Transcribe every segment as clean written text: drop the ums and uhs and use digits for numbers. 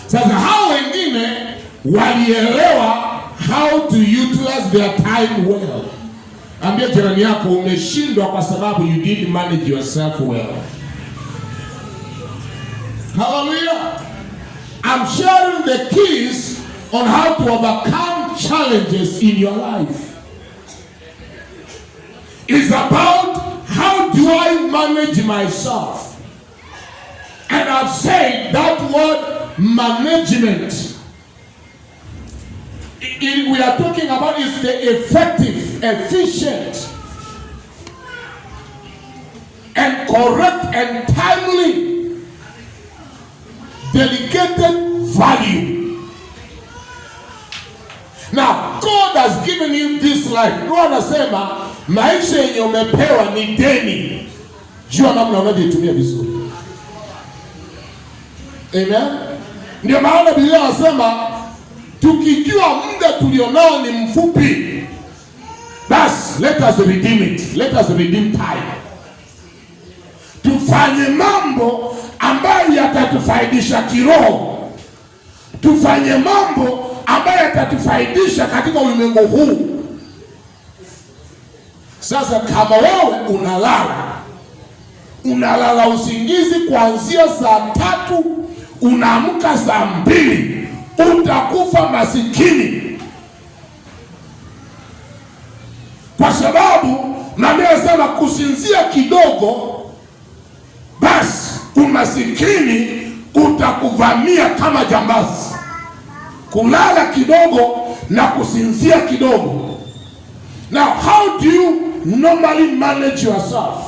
Sasa hao wengine walielewa how to utilize their time well. Ambia jirani yako, umeshindwa kwa sababu you didn't manage yourself well. Hallelujah. I'm sharing the keys on how to overcome challenges in your life. It's about how do I manage myself. And I've said that word management, we are talking about is the effective, efficient, and correct and timely delegated value. Now, God has given you this life. No anasema maisha yenye umepewa ni deni. Jua namna unavyoitumia vizuri. Amen. Ndio maana Biblia inasema tukijua muda tulionao ni mfupi, basi let us redeem it. Let us redeem time. Tufanye mambo ambayo yatatufaidisha kiroho. Tufanye mambo ambayo yatatufaidisha katika ulimwengu huu. Sasa kama wewe unalala usingizi kuanzia saa 3, unaamka saa 2, utakufa masikini. Kwa sababu nasema kusinzia kidogo, basi umasikini utakuvamia kama jambazi. Kulala kidogo na kusinzia kidogo. Now, how do you normally manage yourself?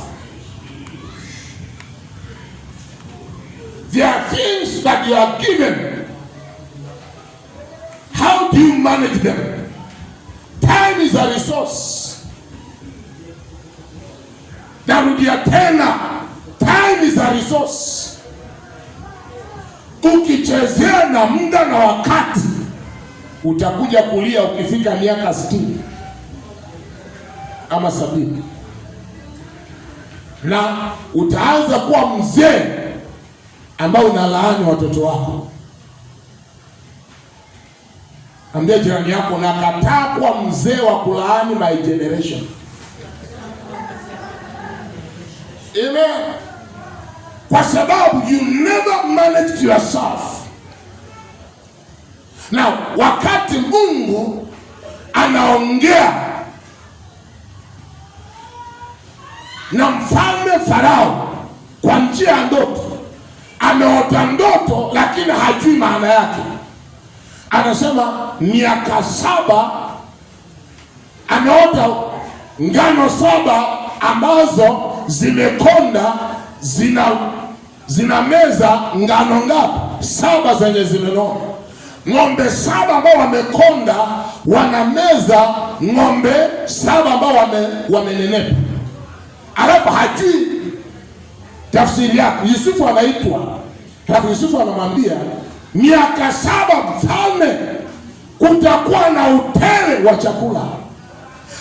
There are things that you are given. How do you manage them? Time is a resource. Narudia tena, time is a resource. Ukichezea na muda na wakati, utakuja kulia ukifika miaka 60 ama 70, na utaanza kuwa mzee ambao unalaani watoto wako. Ambia jirani yako, nakataa kuwa mzee wa kulaani my generation. Amen. Kwa sababu you never managed yourself. Now, wakati Mungu anaongea na mfalme Farao kwa njia ya ndoto, ameota ndoto lakini hajui maana yake. Anasema miaka 7 ameota ngano 7 ambazo zimekonda, zina meza ngano ngapi? 7 zenye zimenona. Ng'ombe 7 ambao wamekonda wana meza ng'ombe 7 ambao wamenenepa. Alafu hajui tafsiri yake. Yusufu anaitwa. Alafu Yusufu anamwambia miaka 7 mfalme kutakuwa na utele wa chakula.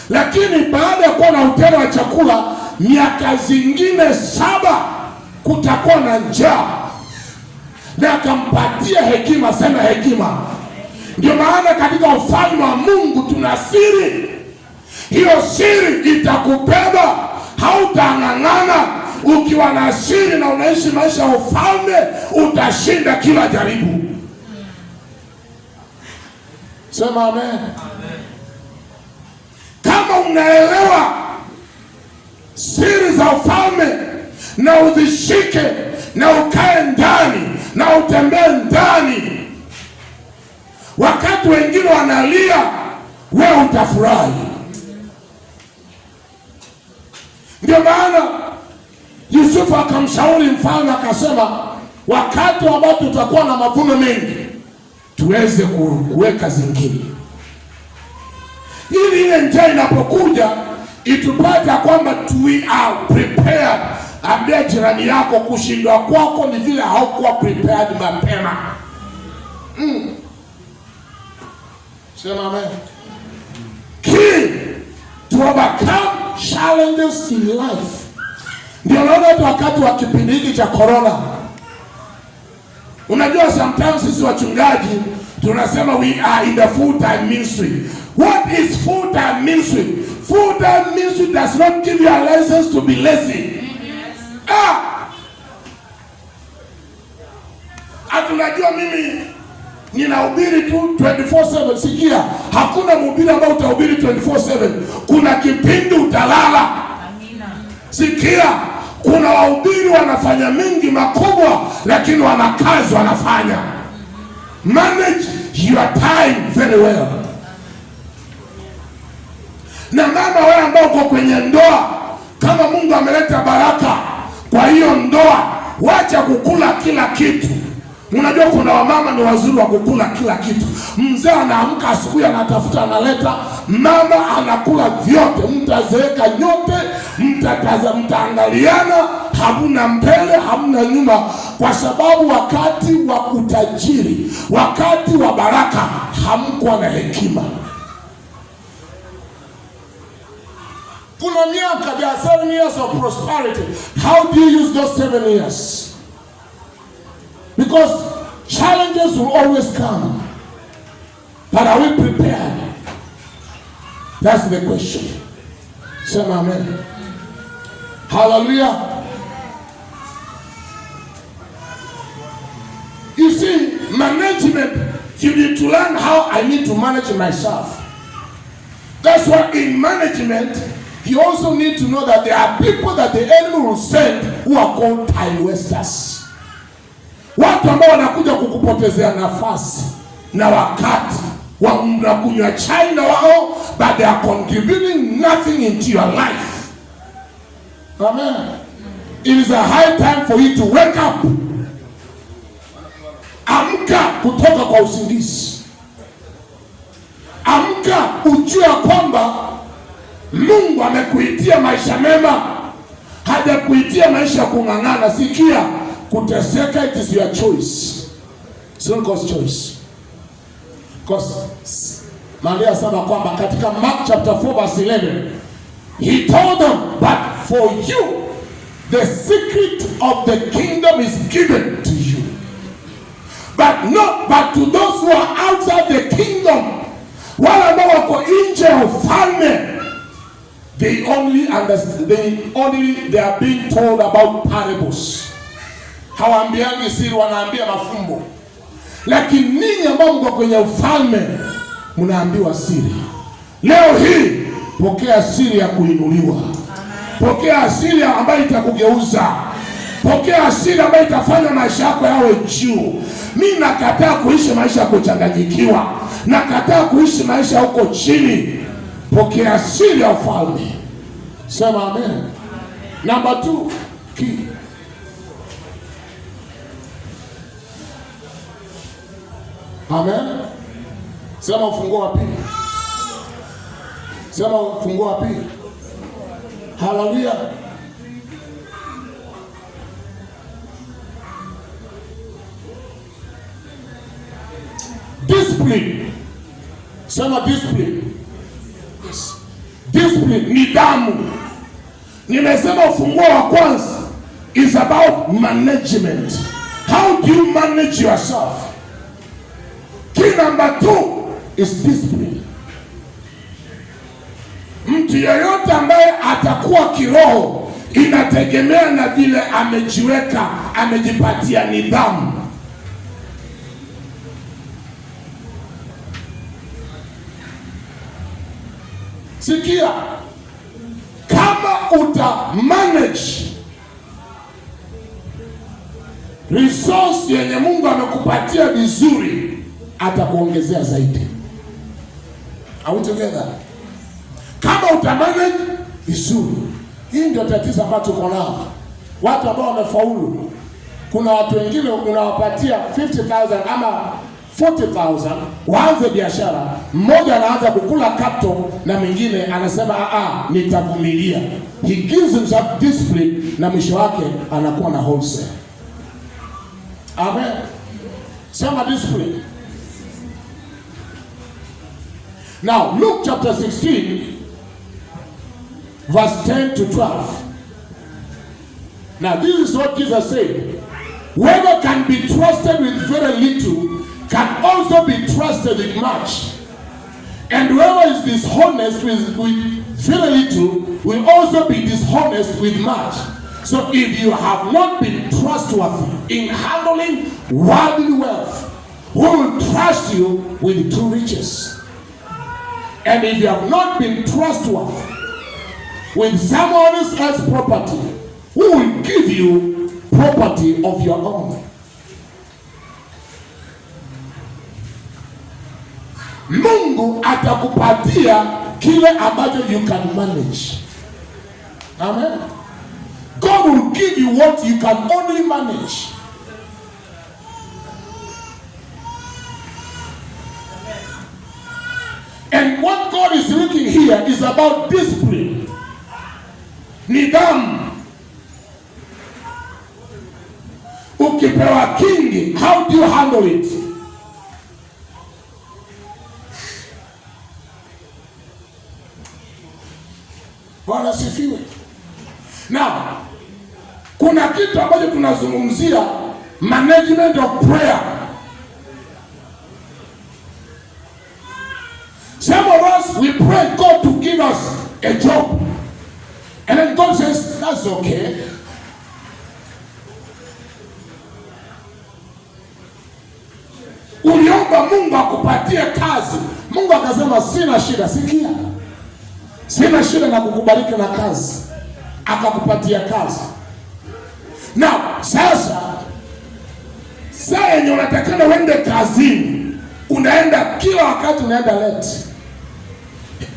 Lakini baada ya kuwa na utele wa chakula, miaka zingine 7 kutakuwa na njaa. Na akampatia hekima, sema hekima. Ndio maana katika ufalme wa Mungu tuna siri. Hiyo siri itakubeba, hautang'ang'ana. Ukiwa na siri na unaishi maisha ya ufalme, utashinda kila jaribu. Sema amen. Kama unaelewa siri za ufalme na uzishike na ukae ndani na utembee ndani, wakati wengine wanalia, wewe utafurahi. Ndio maana Yusufu akamshauri mfalme akasema, wakati ambao tutakuwa na mavuno mengi, tuweze kuweka zingine, ili ile njaa inapokuja itupata kwamba we are prepared. Ambia jirani yako, kushindwa kwako ni vile haukuwa prepared mapema. Sema amen. Key to overcome challenges in life. Ndio naona wakati wa kipindi hiki cha corona, Unajua sometimes sisi wachungaji tunasema we are in the full-time ministry. What is full-time ministry? Full-time ministry does not give you a license to be lazy. Atunajua mimi ninahubiri tu 24/7. Sikia, hakuna mhubiri ambao utahubiri 24/7. Kuna kipindi utalala. Amina. Sikia, kuna wahubiri wanafanya mengi makubwa, lakini wana kazi wanafanya. Manage your time very well. Na mama wewe ambao uko kwenye ndoa, kama Mungu ameleta baraka kwa hiyo ndoa, wacha kukula kila kitu. Unajua kuna wamama ni wazuri wa kukula kila kitu. Mzee anaamka asubuhi anatafuta analeta, mama anakula vyote. Mtazeeka nyote, mtaangaliana, hamna mbele, hamna nyuma, kwa sababu wakati wa utajiri, wakati wa baraka hamkuwa na hekima. Kuna miaka, there are 7 years of prosperity. How do you use those 7 years? Because challenges will always come. But are we prepared? That's the question. Say amen. Hallelujah. You see, management, you need to learn how I need to manage myself. That's why in management, you also need to know that there are people that the enemy will send who are called time wasters. Watu ambao wanakuja kukupotezea nafasi na wakati, wanakunywa chai na wao, but they are contributing nothing into your life. Amen. It is a high time for you to wake up. Amka kutoka kwa usingizi. Amka ujue kwamba Mungu amekuitia maisha mema, hajakuitia maisha kung'ang'ana. Sikia, kuteseka, it is your choice. It's not God's choice. Because Maria sema kwamba katika Mark chapter 4 verse 11, he told them, but for you the secret of the kingdom is given to you, but to those who are outside the kingdom, wale ambao wako nje ya ufalme, they are being told about parables. Hawaambiani siri, wanaambia mafumbo. Lakini ninyi ambao mko kwenye ufalme mnaambiwa siri. Leo hii pokea siri ya kuinuliwa. Pokea siri ambayo itakugeuza. Pokea siri ambayo itafanya maisha yako yawe juu. Mimi nakataa kuishi maisha ya kuchanganyikiwa. Nakataa kuishi maisha huko chini. Pokea siri ya ufalme. Sema amen. Number 2, key. Amen. Sema ufunguo wa pili. Sema ufunguo wa pili. Hallelujah. Discipline. Sema discipline. Yes. Discipline, nidhamu. Nimesema ufunguo wa kwanza is about management. How do you manage yourself? Key number 2 is discipline. Mtu yeyote ambaye atakuwa kiroho inategemea na vile amejiweka, amejipatia nidhamu. Sikia, kama uta manage resource yenye Mungu amekupatia vizuri, atakuongezea zaidi. Are we together? Kama utamanage vizuri. Hii ndio tatizo ambalo tuko nao. Watu ambao wamefaulu. Kuna watu wengine unawapatia 50,000 ama 40,000 waanze biashara. Mmoja anaanza kukula capital na mwingine anasema nitavumilia. He gives himself discipline na mwisho wake anakuwa na wholesale. Amen. Sema discipline. Now, Luke chapter 16, verse 10 to 12. Now, this is what Jesus said. whoever can be trusted with very little can also be trusted with much. And whoever is dishonest with very little will also be dishonest with much. So if you have not been trustworthy in handling worldly wealth, who will trust you with true riches? And if you have not been trustworthy with someone else's property, who will give you property of your own? Mungu atakupatia kile ambacho you can manage. Amen. God will give you what you can only manage. And what God is looking here is about discipline. Nidhamu. Ukipewa kingi, how do you handle it? Bwana sifiwe. Now, kuna kitu ambacho tunazungumzia, management of prayer. Some of us, we pray God to give us a job. And then God says, that's okay. Uliomba Mungu akupatie kazi. Mungu akasema sina shida, sikia. Sina shida na kukubariki na kazi. Akakupatia kazi. Now, sasa yenye unatakana uende kazini, unaenda kila wakati, unaenda late.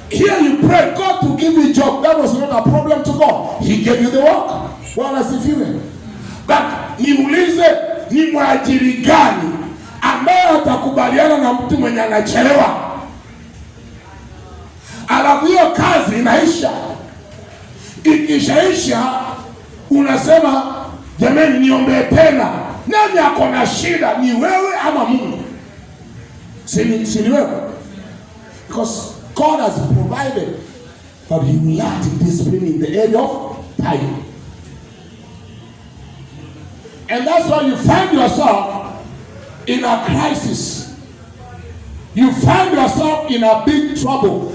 Here you pray God to give you a job. That was not a problem to God. He gave you the work. Bwana sifiwe. But niulize, ni mwajiri gani ambaye atakubaliana na mtu mwenye anachelewa? Alafu hiyo kazi inaisha. Ikishaisha unasema jamani niombe tena. Nani ako na shida, ni wewe ama Mungu? Si ni wewe. Because God has provided, but you lack discipline in the area of time. And that's why you find yourself in a crisis. You find yourself in a big trouble.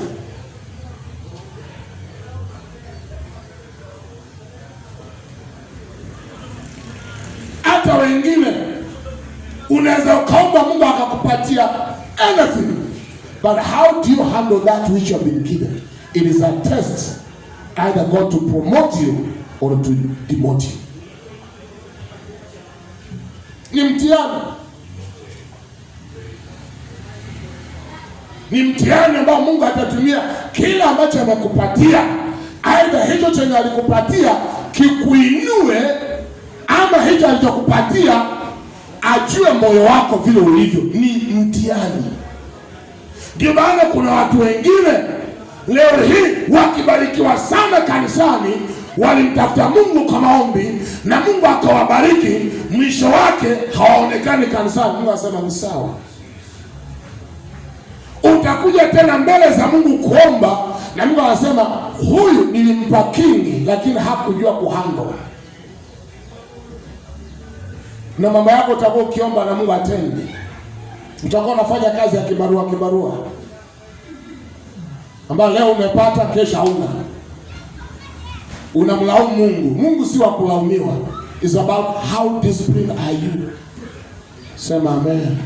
Hata wengine unaweza ukaomba Mungu akakupatia anything, but how do you handle that which you have been given? It is a test, either God to promote you or to demote you. Ni mtihani. Ni mtihani ambao Mungu atatumia kila ambacho amekupatia, either hicho chenye alikupatia kikuinue, ama hicho alichokupatia ajue moyo wako vile ulivyo. Ni mtihani. Ndio maana kuna watu wengine leo hii wakibarikiwa sana kanisani, walimtafuta Mungu kwa maombi na Mungu akawabariki, mwisho wake hawaonekani kanisani. Mungu asema ni sawa. Utakuja tena mbele za Mungu kuomba na Mungu anasema huyu nilimpa kingi lakini hakujua kuhandle. Na mama yako utakuwa ukiomba na Mungu atendi. Utakuwa unafanya kazi ya kibarua ambayo leo umepata, kesho hauna. Unamlaumu Mungu. Mungu si wa kulaumiwa. It's about how disciplined are you. Sema amen.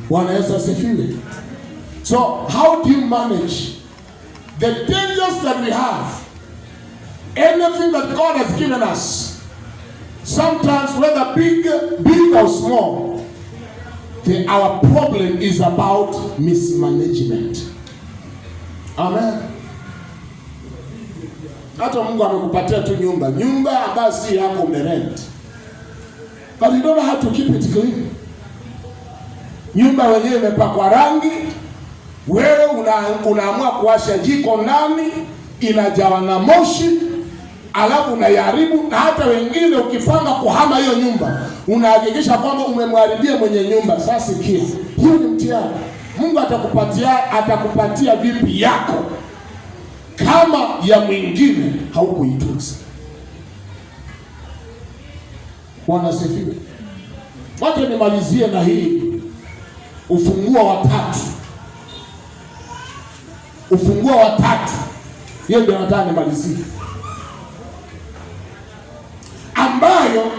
Bwana Yesu asifiwe. So how do you manage the dangers that we have? Anything that God has given us, sometimes whether big or small, our problem is about mismanagement. Amen. Hata Mungu amekupatia tu nyumba ambayo si yako, umerent, but you don't know how to keep it clean. Nyumba wenyewe imepakwa rangi, wewe unaamua kuwasha jiko ndani, inajawa na moshi, alafu unayaribu. Na hata wengine ukipanga kuhama hiyo nyumba, unahakikisha kwamba umemharibia mwenye nyumba. Sasa sikia, hiyo ni mtihani. Mungu atakupatia vipi yako kama ya mwingine haukuitunza? Bwana asifiwe. Wacha nimalizie na hii Ufunuo wa 3. Ufunuo wa 3. Hiyo ndio nataka nimalizie, ambayo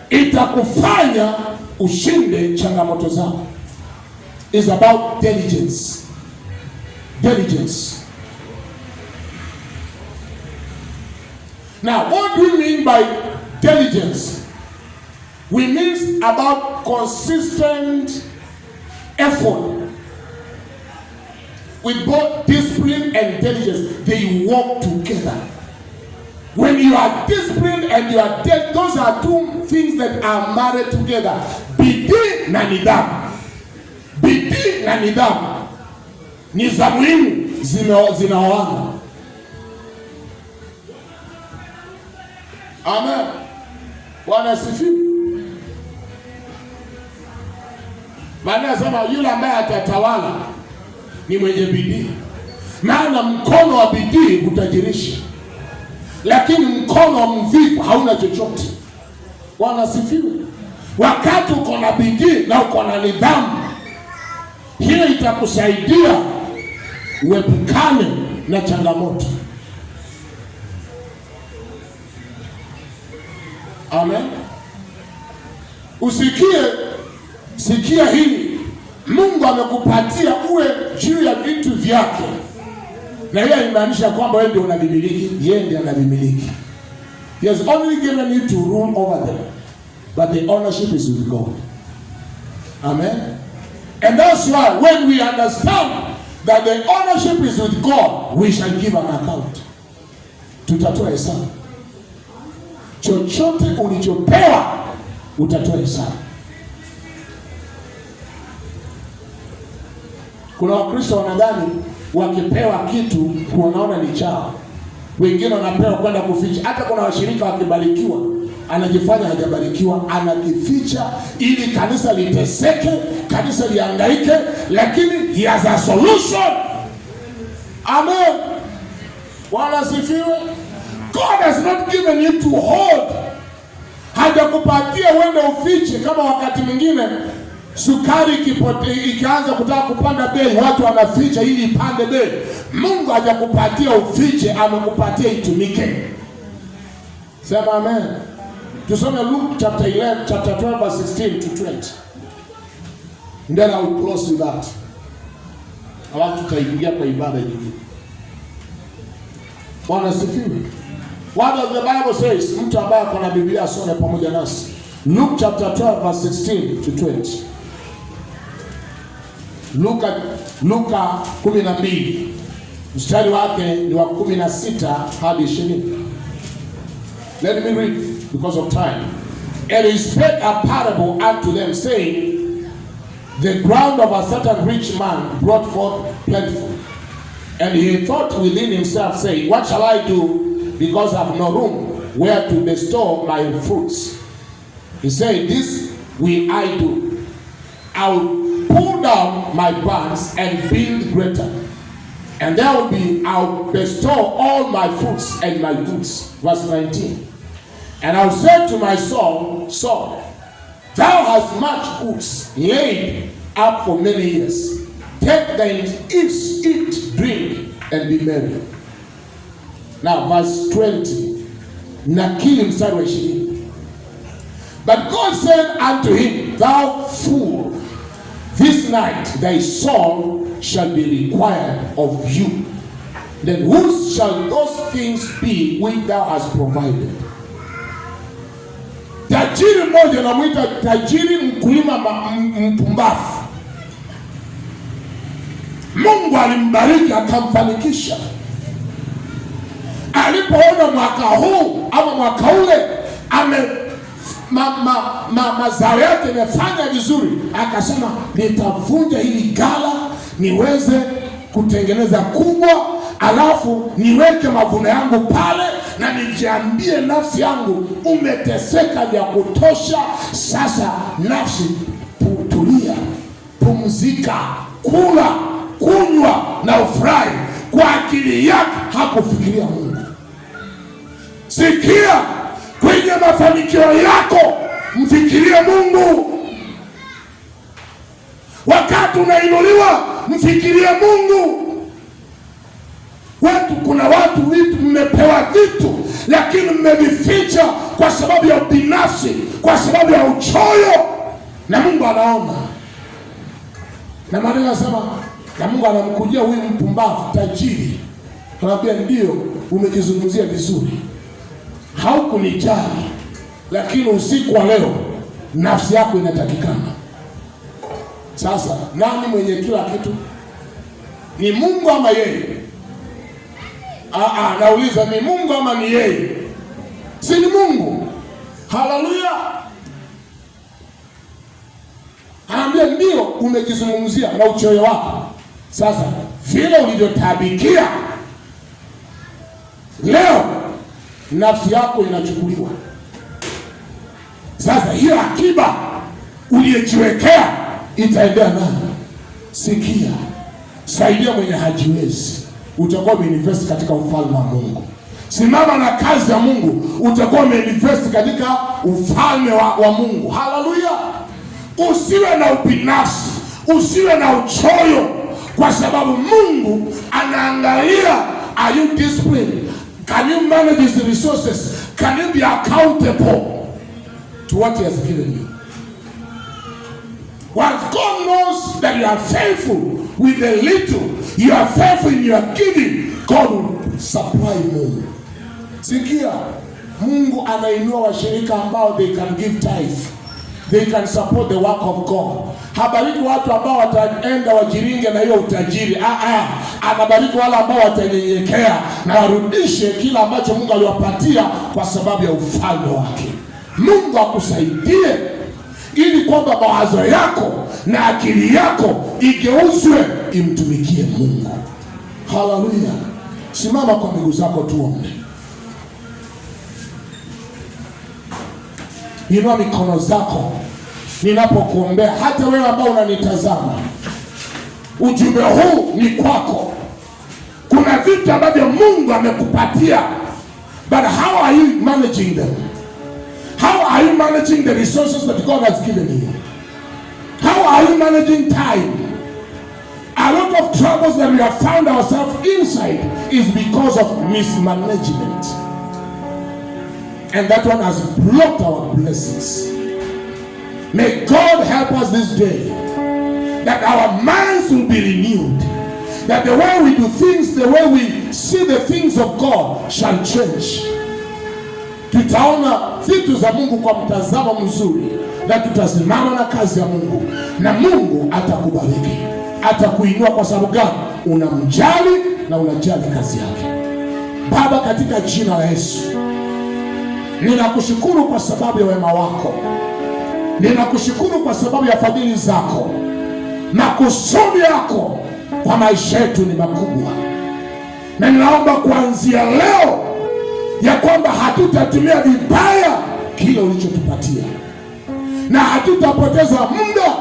itakufanya ushinde changamoto zako. Is about diligence. Diligence. Now, what do we mean by diligence? We mean about consistent effort. With both discipline and diligence, they work together. When you are disciplined and you are diligent, those are two things that are married together. Bidii na nidhamu. Bidii na nidhamu ni za muhimu, zinaoana. Amen. Bwana asifiwe. Maana nasema yule ambaye atatawala ni mwenye bidii. Maana mkono wa bidii utajirisha, lakini mkono wa mvivu hauna chochote. Bwana asifiwe. Wakati uko na bidii na uko na nidhamu, hiyo itakusaidia uepukane na changamoto. Amen. Sikia hili. Mungu amekupatia uwe juu ya vitu vyake. Na hiyo inamaanisha kwamba wewe ndio unavimiliki, yeye ndiye anavimiliki. He has only given you to rule over them, but the ownership is with God. Amen. And that's why when we understand that the ownership is with God, we shall give an account. Tutatoa hesabu. Chochote ulichopewa utatoa hesabu. Kuna Wakristo wanadhani wakipewa kitu wanaona ni chao. Wengine wanapewa kwenda kuficha. Hata kuna washirika wakibarikiwa, anajifanya hajabarikiwa, anakificha ili kanisa liteseke, kanisa lihangaike, lakini he has a solution. Amen. Bwana asifiwe. God has not given you to hold. Hajakupatia uende ufiche, kama wakati mwingine sukari ikianza kutaka kupanda bei, watu wanaficha ili ipande bei. Mungu hajakupatia ufiche, amekupatia itumike. Sema amen. Tusome Luke chapter 12 verse 16 to 20. And then I will close with that. Alafu tutaingia kwa ibada nyingine. Bwana asifiwe. What does the Bible says? Mtu ambaye ako na Biblia asome pamoja nasi. Luke chapter 12 verse 16 to 20. Luka 12 mstari wake ni wa 16 hadi 20. Let me read because of time. And he spake a parable unto them, saying, the ground of a certain rich man brought forth plentiful. And he thought within himself, saying, what shall I do, because I have no room where to bestow my fruits? He said, this will I do. I will pull down my barns and build greater. And there will be, I'll bestow all my fruits and my goods. Verse 19. And I'll say to my soul, soul, thou hast much goods laid up for many years. Take thine, eat, drink, and be merry. Now verse 20. Nakili mstari wa 20. But God said unto him, thou fool, this night thy soul shall be required of you. Then whose shall those things be which thou hast provided? Tajiri mmoja anamuita tajiri mkulima mpumbavu. Mungu alimbariki akamfanikisha. Alipoona mwaka huu ama mwaka ule mazao yake yamefanya vizuri, akasema nitavunja hili gala niweze kutengeneza kubwa, alafu niweke mavuno yangu pale na nijiambie nafsi yangu, umeteseka vya kutosha, sasa nafsi tulia, pumzika, kula, kunywa na ufurahi. Kwa akili yake hakufikiria Mungu. Sikia, Kwenye mafanikio yako mfikirie Mungu. Wakati unainuliwa mfikirie Mungu. Kuna watu vitu mmepewa vitu, lakini mmevificha kwa sababu ya binafsi, kwa sababu ya uchoyo, na Mungu anaona. Na Maria anasema, na Mungu anamkujia huyu mpumbavu tajiri, anambia ndio umejizungumzia vizuri, haukunijali, lakini usiku wa leo nafsi yako inatakikana. Sasa nani mwenye kila kitu? Ni Mungu ama yeye? Nauliza, ni Mungu ama ni yeye? Si ni Mungu. Haleluya. Anaambia ndio umejizungumzia na uchoyo wako. Sasa vile ulivyotabikia leo, nafsi yako inachukuliwa. Sasa hiyo akiba uliyejiwekea itaendea nani? Sikia, saidia mwenye hajiwezi, utakuwa umeinvest katika ufalme wa Mungu. Simama na kazi ya Mungu, utakuwa umeinvest katika ufalme wa Mungu. Haleluya. Usiwe na ubinafsi, usiwe na uchoyo, kwa sababu Mungu anaangalia, are you disciplined? Can you manage the resources? Can you be accountable to what he has given you? Once God knows that you are faithful with the little, you are faithful in your giving, God will supply more. Sikia, Mungu anainua washirika ambao they can give tithe. They can support the work of God. Habariki watu ambao wataenda wajiringe na hiyo utajiri. Anabariki wale ambao watanyenyekea na warudishe kila ambacho Mungu aliwapatia kwa sababu ya ufalme wake. Mungu akusaidie ili kwamba mawazo yako na akili yako igeuzwe imtumikie Mungu. Haleluya. Simama kwa miguu zako tuombe. Inua mikono zako ninapokuombea. Hata wewe ambao unanitazama, ujumbe huu ni kwako. Kuna vitu ambavyo Mungu amekupatia, but how are you managing them? How are you managing the resources that God has given you? How are you managing time? A lot of troubles that we have found ourselves inside is because of mismanagement. And that one has blocked our blessings. May God help us this day, that our minds will be renewed, that the way we do things, the way we see the things of God shall change. Tutaona vitu za Mungu kwa mtazamo mzuri, na tutasimama na kazi ya Mungu, na Mungu atakubariki, atakuinua. Kwa sababu gani? Unamjali na unajali kazi yake. Baba, katika jina la Yesu, ninakushukuru kwa sababu ya wema wako. Ninakushukuru kwa sababu ya fadhili zako. Makusudi yako kwa maisha yetu ni makubwa, na ninaomba kuanzia leo ya kwamba hatutatumia vibaya kile ulichotupatia, na hatutapoteza muda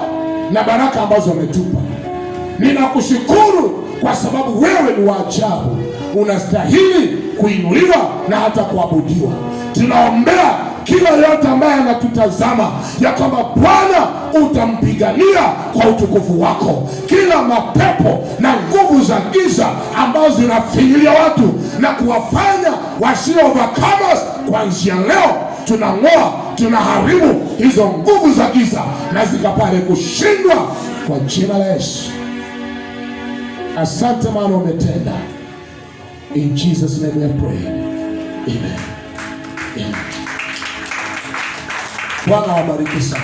na baraka ambazo umetupa. Ninakushukuru kwa sababu wewe ni wa ajabu, unastahili kuinuliwa na hata kuabudiwa. Tunaombea kila yote ambaye anatutazama ya kwamba Bwana utampigania kwa utukufu wako. Kila mapepo na nguvu za giza ambazo zinafinyilia watu na kuwafanya wasio overcomers, kuanzia leo tunang'oa, tunaharibu hizo nguvu za giza na zikapale kushindwa kwa jina la Yesu. Asante maana umetenda. In Jesus name we pray. Amen. Amen. Bwana wabariki sana.